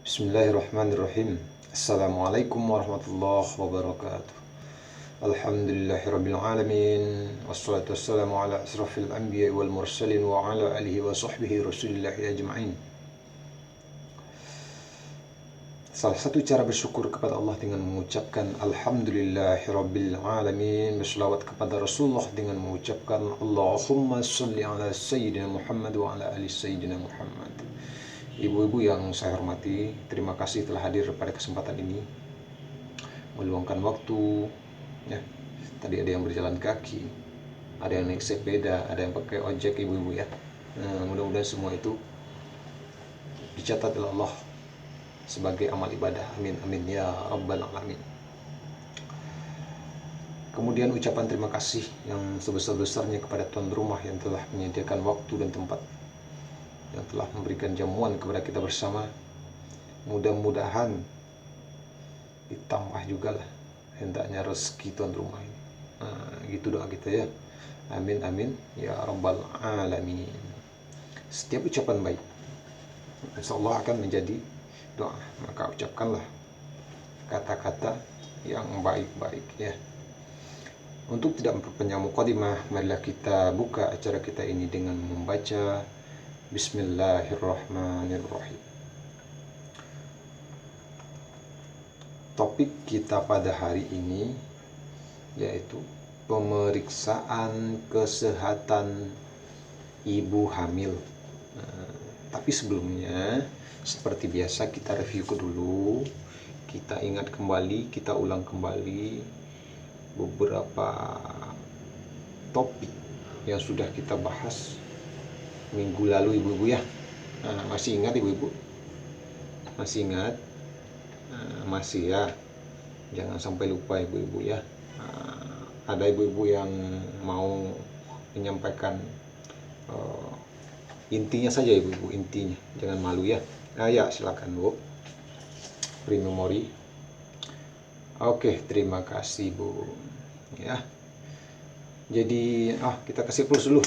Bismillahirrahmanirrahim. Assalamualaikum warahmatullahi wabarakatuh. Alhamdulillahirabbil alamin. Wassalatu wassalamu ala asrafil anbiya'i wal mursalin wa ala alihi wa sahbihi rasulillahi ajma'in. Salah satu cara bersyukur kepada Allah dengan mengucapkan Alhamdulillahirabbil alamin, berselawat kepada Rasulullah dengan mengucapkan Allahumma shalli ala sayyidina Muhammad wa ala ali sayyidina Muhammad. Ibu-ibu yang saya hormati, terima kasih telah hadir pada kesempatan ini, meluangkan waktu. Ya, tadi ada yang berjalan kaki, ada yang naik sepeda, ada yang pakai ojek, ibu-ibu ya. Mudah-mudahan semua itu dicatat oleh Allah sebagai amal ibadah. Amin amin ya rabbal alamin. Kemudian ucapan terima kasih yang sebesar-besarnya kepada tuan rumah yang telah menyediakan waktu dan tempat, yang telah memberikan jamuan kepada kita bersama. Mudah-mudahan ditambah juga lah hendaknya rezeki tuan rumah ini. Gitu doa kita ya. Amin amin ya rabbal alamin. Setiap ucapan baik insyaallah akan menjadi doa, maka ucapkanlah kata-kata yang baik-baik ya. Untuk tidak memperpanjang mukadimah, marilah kita buka acara kita ini dengan membaca Bismillahirrahmanirrahim. Topik kita pada hari ini yaitu pemeriksaan kesehatan ibu hamil. Tapi sebelumnya, seperti biasa kita review dulu, kita ingat kembali, kita ulang kembali beberapa topik yang sudah kita bahas minggu lalu ibu-ibu ya. Masih ingat ibu-ibu? Masih ingat? Masih ya. Jangan sampai lupa ibu-ibu ya. Ada ibu-ibu yang mau menyampaikan intinya saja ibu-ibu, intinya. Jangan malu ya. Ya silakan Bu. Free memory. Oke, terima kasih Bu. Ya. Jadi kita kasih plus dulu.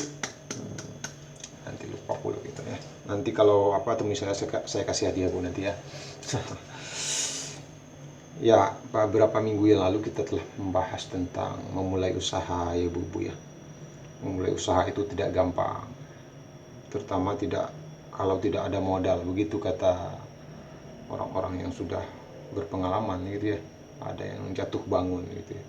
Nanti lupa pula gitu ya. Nanti kalau misalnya saya kasih hadiah Bu nanti ya. Ya, beberapa minggu yang lalu kita telah membahas tentang memulai usaha ya Bu ya. Memulai usaha itu tidak gampang. Terutama kalau tidak ada modal, begitu kata orang-orang yang sudah berpengalaman gitu ya. Ada yang jatuh bangun gitu ya.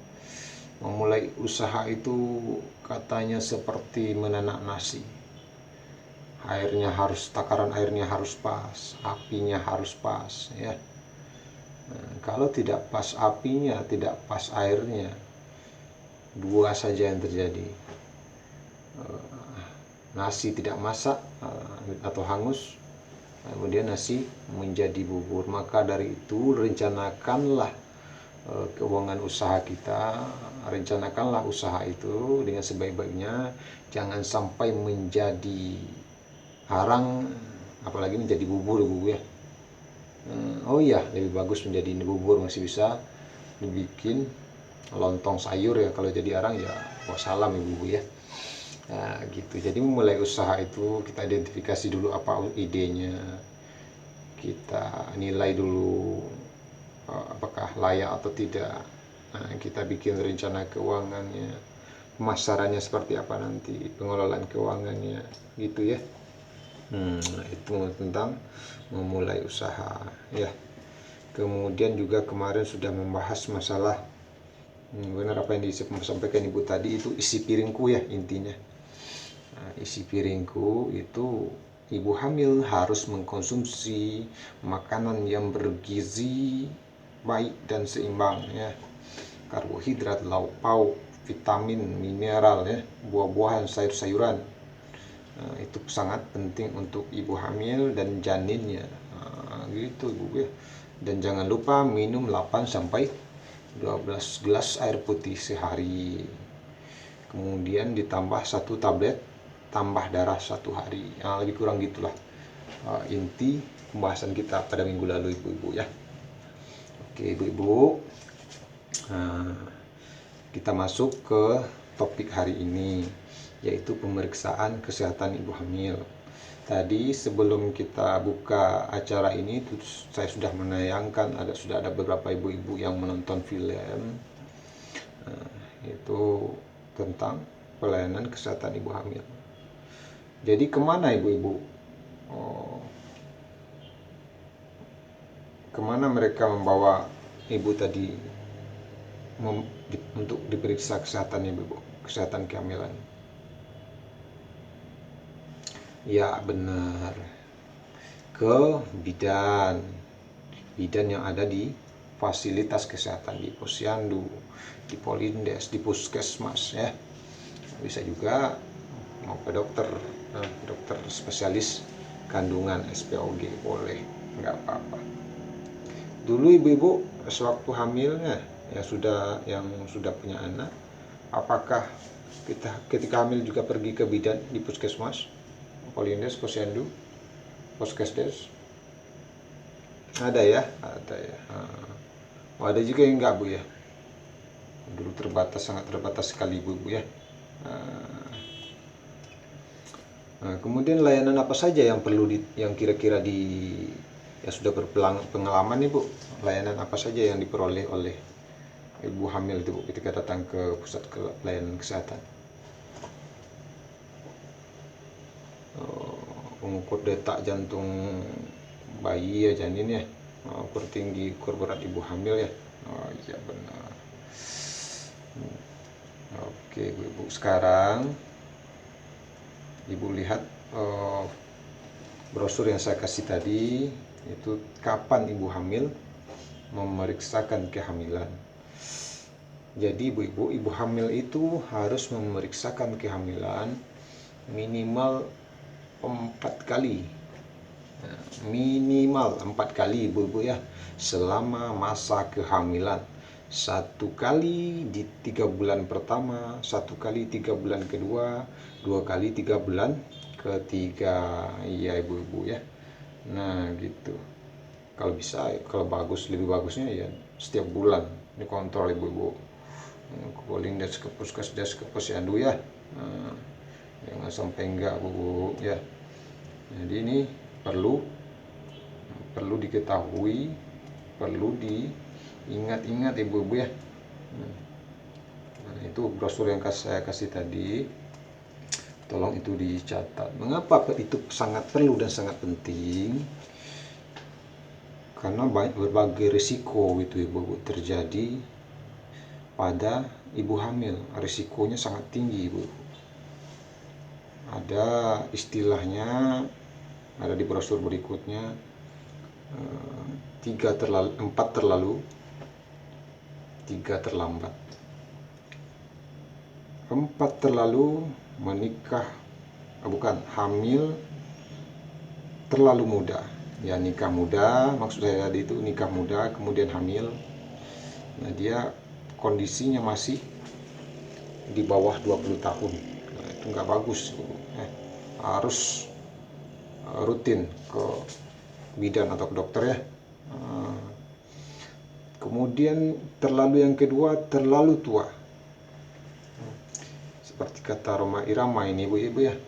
Memulai usaha itu katanya seperti menanak nasi. Takaran airnya harus pas, apinya harus pas ya. Kalau tidak pas apinya, tidak pas airnya, dua saja yang terjadi. Nasi tidak masak atau hangus, kemudian nasi menjadi bubur. Maka dari itu rencanakanlah keuangan usaha kita, rencanakanlah usaha itu dengan sebaik-baiknya, jangan sampai menjadi harang, apalagi menjadi bubur ya. Oh iya, lebih bagus menjadi bubur, masih bisa dibikin lontong sayur ya. Kalau jadi arang ya wassalam ibu ya. Nah gitu. Jadi memulai usaha itu kita identifikasi dulu apa idenya, kita nilai dulu apakah layak atau tidak. Kita bikin rencana keuangannya, pemasarannya seperti apa nanti, pengelolaan keuangannya gitu ya. Itu tentang memulai usaha ya. Kemudian juga kemarin sudah membahas masalah benar apa yang disampaikan ibu tadi, itu isi piringku ya intinya. Isi piringku itu ibu hamil harus mengkonsumsi makanan yang bergizi baik dan seimbang ya. Karbohidrat, lauk pauk, vitamin, mineral ya, buah-buahan, sayur-sayuran. Itu sangat penting untuk ibu hamil dan janinnya. Gitu ibu ya. Dan jangan lupa minum 8 sampai 12 gelas air putih sehari. Kemudian ditambah 1 tablet tambah darah 1 hari. Lebih kurang gitulah inti pembahasan kita pada minggu lalu ibu-ibu ya. Oke ibu-ibu, kita masuk ke topik hari ini, yaitu pemeriksaan kesehatan ibu hamil. Tadi sebelum kita buka acara ini, saya sudah menayangkan, sudah ada beberapa ibu-ibu yang menonton film, itu tentang pelayanan kesehatan ibu hamil. Jadi kemana ibu-ibu? Kemana mereka membawa ibu tadi untuk diperiksa kesehatan ibu, kesehatan kehamilan? Ya benar, ke bidan yang ada di fasilitas kesehatan, di posyandu, di polindes, di puskesmas ya. Bisa juga mau ke dokter spesialis kandungan SPOG, boleh, nggak apa-apa. Dulu ibu-ibu sewaktu hamilnya yang sudah punya anak, apakah kita ketika hamil juga pergi ke bidan di puskesmas, polindes, posyandu, puskesdes? Ada ya. Ada juga yang enggak, Bu ya. Dulu sangat terbatas sekali Bu ya. Kemudian layanan apa saja yang perlu yang kira-kira yang sudah berpengalaman nih Bu? Layanan apa saja yang diperoleh oleh ibu hamil itu Bu ketika datang ke pusat layanan kesehatan? Mengukur detak jantung bayi ya, janin ya, ukur tinggi, ukur berat ibu hamil ya. Oh iya benar. Oke ibu, sekarang ibu lihat brosur yang saya kasih tadi, itu kapan ibu hamil memeriksakan kehamilan. Jadi ibu hamil itu harus memeriksakan kehamilan minimal 4 kali, minimal 4 kali ibu-ibu ya, selama masa kehamilan. 1 kali di 3 bulan pertama, 1 kali 3 bulan kedua, 2 kali 3 bulan ketiga. Iya ibu-ibu ya. Nah gitu. Kalau bisa, kalau lebih bagusnya ya setiap bulan dikontrol ibu-ibu, ke polindes, ke puskesdes, ke posyandu ya. Jangan sampai enggak Bu ya. Jadi ini perlu diketahui, perlu diingat-ingat ibu-ibu ya. Nah, itu brosur yang saya kasih tadi, tolong itu dicatat. Mengapa itu sangat perlu dan sangat penting? Karena berbagai risiko itu ibu-ibu terjadi pada ibu hamil. Risikonya sangat tinggi ibu-ibu. Ada istilahnya, ada di brosur berikutnya, 4 terlalu, 3 terlambat. 4 terlalu hamil terlalu muda. Ya nikah muda, maksud saya tadi itu nikah muda kemudian hamil. Nah dia kondisinya masih di bawah 20 tahun. Nah, itu nggak bagus. Harus rutin ke bidan atau ke dokter ya. Kemudian yang kedua terlalu tua. Seperti kata Roma Irama ini ibu-ibu ya,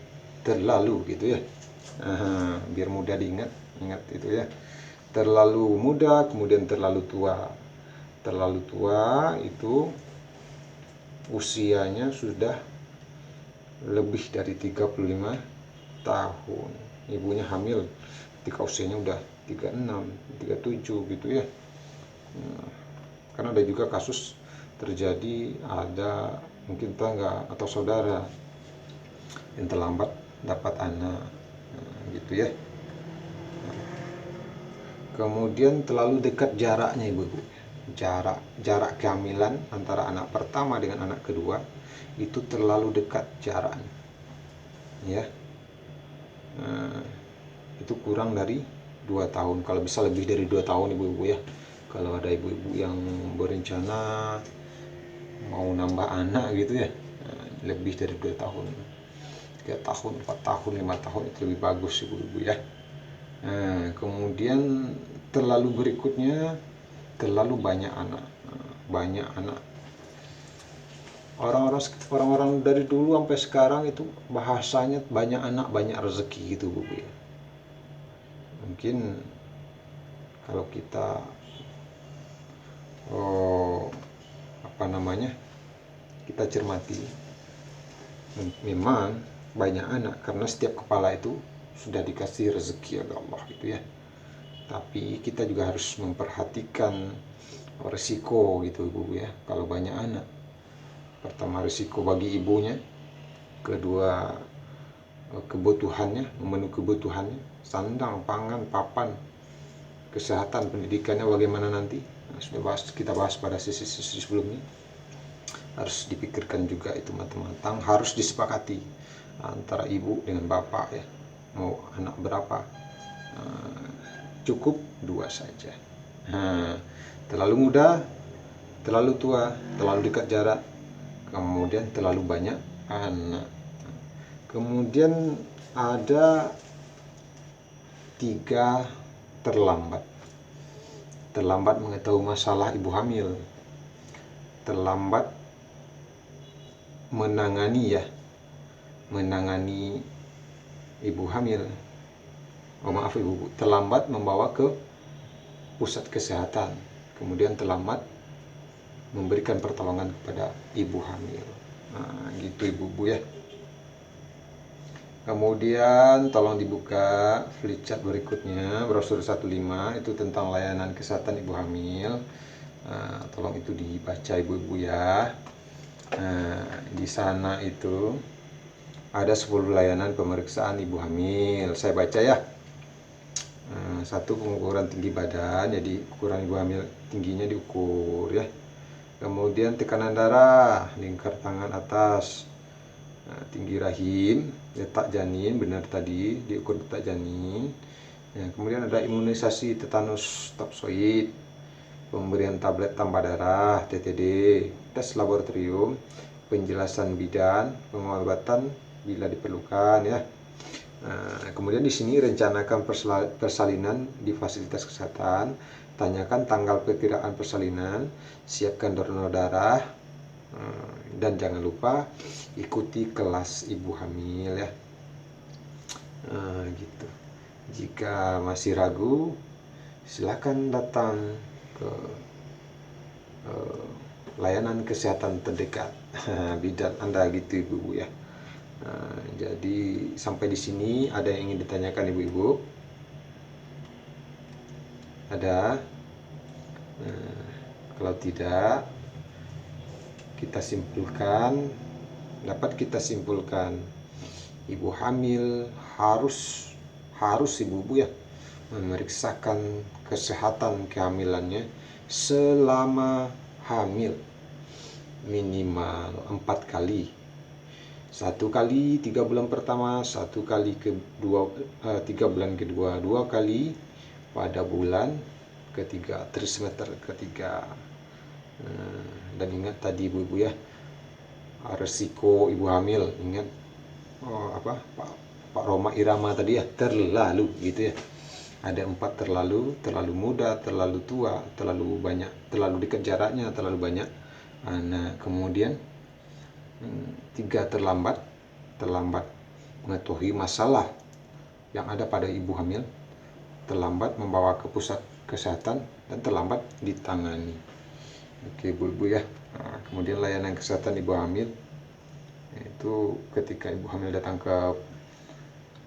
terlalu gitu ya. Biar mudah ingat itu ya. Terlalu muda kemudian terlalu tua. Terlalu tua itu usianya sudah lebih dari 35 tahun. Ibunya hamil ketika usianya udah 36, 37 gitu ya. Karena ada juga kasus terjadi, ada mungkin tetangga atau saudara yang terlambat dapat anak, gitu ya. Kemudian terlalu dekat jaraknya ibu-ibu. Jarak kehamilan antara anak pertama dengan anak kedua itu terlalu dekat jaraknya, ya. Itu kurang dari 2 tahun. Kalau bisa lebih dari 2 tahun ibu-ibu ya. Kalau ada ibu-ibu yang berencana mau nambah anak gitu ya, lebih dari 2 tahun, 3 tahun, 4 tahun, 5 tahun itu lebih bagus ibu-ibu ya. Kemudian berikutnya terlalu banyak anak. Orang-orang dari dulu sampai sekarang itu bahasanya banyak anak banyak rezeki gitu Bu ya. Mungkin kalau kita oh, apa namanya, kita cermati, memang banyak anak karena setiap kepala itu sudah dikasih rezeki oleh Allah gitu ya. Tapi kita juga harus memperhatikan resiko gitu Bu ya. Kalau banyak anak, pertama risiko bagi ibunya, kedua kebutuhannya, memenuhi kebutuhannya, sandang, pangan, papan, kesehatan, pendidikannya bagaimana nanti. Nah, sudah kita bahas pada sesi-sesi sebelumnya. Harus dipikirkan juga itu matang-matang, harus disepakati antara ibu dengan bapak ya. Mau anak berapa? Cukup 2 saja. Nah, terlalu muda, terlalu tua, terlalu dekat jarak, kemudian terlalu banyak anak. Kemudian ada 3 terlambat. Terlambat mengetahui masalah ibu hamil, terlambat menangani ibu hamil. Ibu, terlambat membawa ke pusat kesehatan, kemudian terlambat memberikan pertolongan kepada ibu hamil. Nah, gitu ibu-ibu ya. Kemudian tolong dibuka flipchart berikutnya, brosur 15 itu tentang layanan kesehatan ibu hamil. Nah, tolong itu dibaca ibu-ibu ya. Nah, di sana itu ada 10 layanan pemeriksaan ibu hamil. Saya baca ya. 1, pengukuran tinggi badan, jadi ukuran ibu hamil tingginya diukur ya. Kemudian tekanan darah, lingkar tangan atas, tinggi rahim, letak janin, benar tadi diukur letak janin. Ya, kemudian ada imunisasi tetanus toksoid, pemberian tablet tambah darah TTD, tes laboratorium, penjelasan bidan, pengobatan bila diperlukan ya. Nah, kemudian di sini rencanakan persalinan di fasilitas kesehatan, tanyakan tanggal perkiraan persalinan, siapkan donor darah, dan jangan lupa ikuti kelas ibu hamil ya. Gitu. Jika masih ragu, silakan datang ke layanan kesehatan terdekat bidan Anda gitu ibu-ibu ya. Jadi sampai di sini ada yang ingin ditanyakan ibu-ibu? Ada? Kalau tidak, dapat kita simpulkan ibu hamil harus ibu-ibu ya memeriksakan kesehatan kehamilannya selama hamil minimal 4 kali. 1 kali 3 bulan pertama, 1 kali kedua 3 bulan kedua, 2 kali pada bulan ketiga, trimester ketiga. Dan ingat tadi ibu-ibu ya, resiko ibu hamil, ingat Pak Roma Irama tadi ya, terlalu gitu ya. Ada 4 terlalu muda, terlalu tua, terlalu banyak, terlalu dekat jaraknya, terlalu banyak. Nah, kemudian 3 terlambat mengetahui masalah yang ada pada ibu hamil, terlambat membawa ke pusat kesehatan, dan terlambat ditangani. Oke ibu-ibu ya. Nah, kemudian layanan kesehatan ibu hamil itu ketika ibu hamil datang ke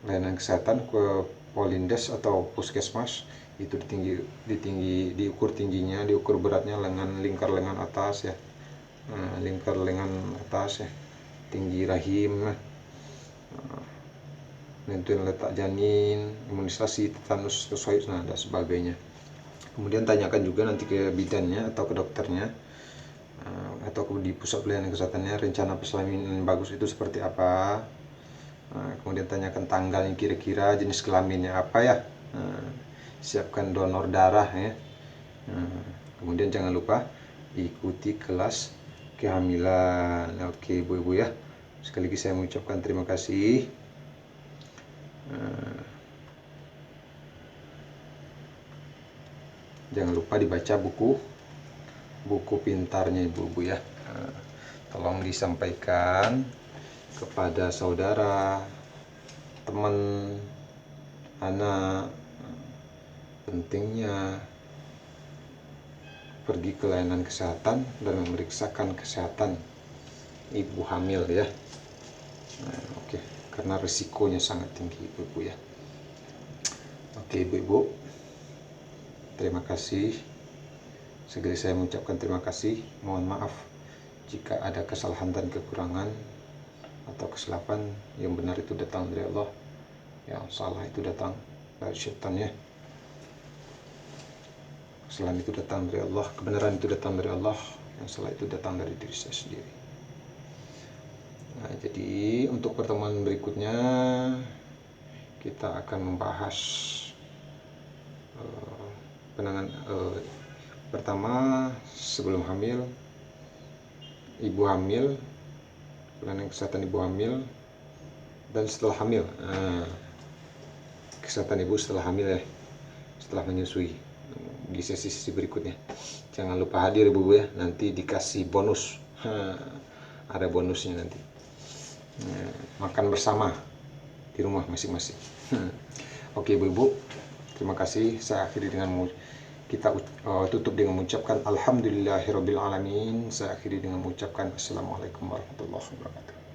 layanan kesehatan, ke Polindes atau puskesmas, itu diukur tingginya, diukur beratnya, lingkar lengan atas ya. Lingkar lengan atas ya, tinggi rahim, nentuin letak janin, imunisasi tetanus toksoid dan sebagainya. Kemudian tanyakan juga nanti ke bidannya atau ke dokternya atau di pusat pelayanan kesehatannya, rencana persalinan bagus itu seperti apa. Kemudian tanyakan tanggalnya, kira-kira jenis kelaminnya apa ya. Siapkan donor darah ya. Kemudian jangan lupa ikuti kelas kehamilan. Oke ibu-ibu ya, sekali lagi saya mengucapkan terima kasih. Jangan lupa dibaca buku pintarnya ibu-ibu ya. tolong disampaikan kepada saudara, teman, anak, pentingnya pergi ke layanan kesehatan dan memeriksakan kesehatan ibu hamil ya. Oke, karena risikonya sangat tinggi ibu-ibu ya. Oke ibu-ibu, terima kasih. Segera saya mengucapkan terima kasih. Mohon maaf jika ada kesalahan dan kekurangan atau kesilapan. Yang benar itu datang dari Allah, yang salah itu datang dari syaitan ya. Kesalahan itu datang dari Allah, kebenaran itu datang dari Allah, yang salah itu datang dari diri saya sendiri. Nah, jadi untuk pertemuan berikutnya kita akan membahas penanganan pertama sebelum hamil, ibu hamil, pelayanan kesehatan ibu hamil, dan setelah hamil. Kesehatan ibu setelah hamil ya, setelah menyusui, di sesi-sesi berikutnya. Jangan lupa hadir ibu ya, nanti dikasih bonus. Ada bonusnya nanti. Makan bersama di rumah masing-masing. Oke ibu-ibu, terima kasih. Saya akhiri dengan kita tutup dengan mengucapkan alhamdulillahirabbil alamin. Saya akhiri dengan mengucapkan assalamualaikum warahmatullahi wabarakatuh.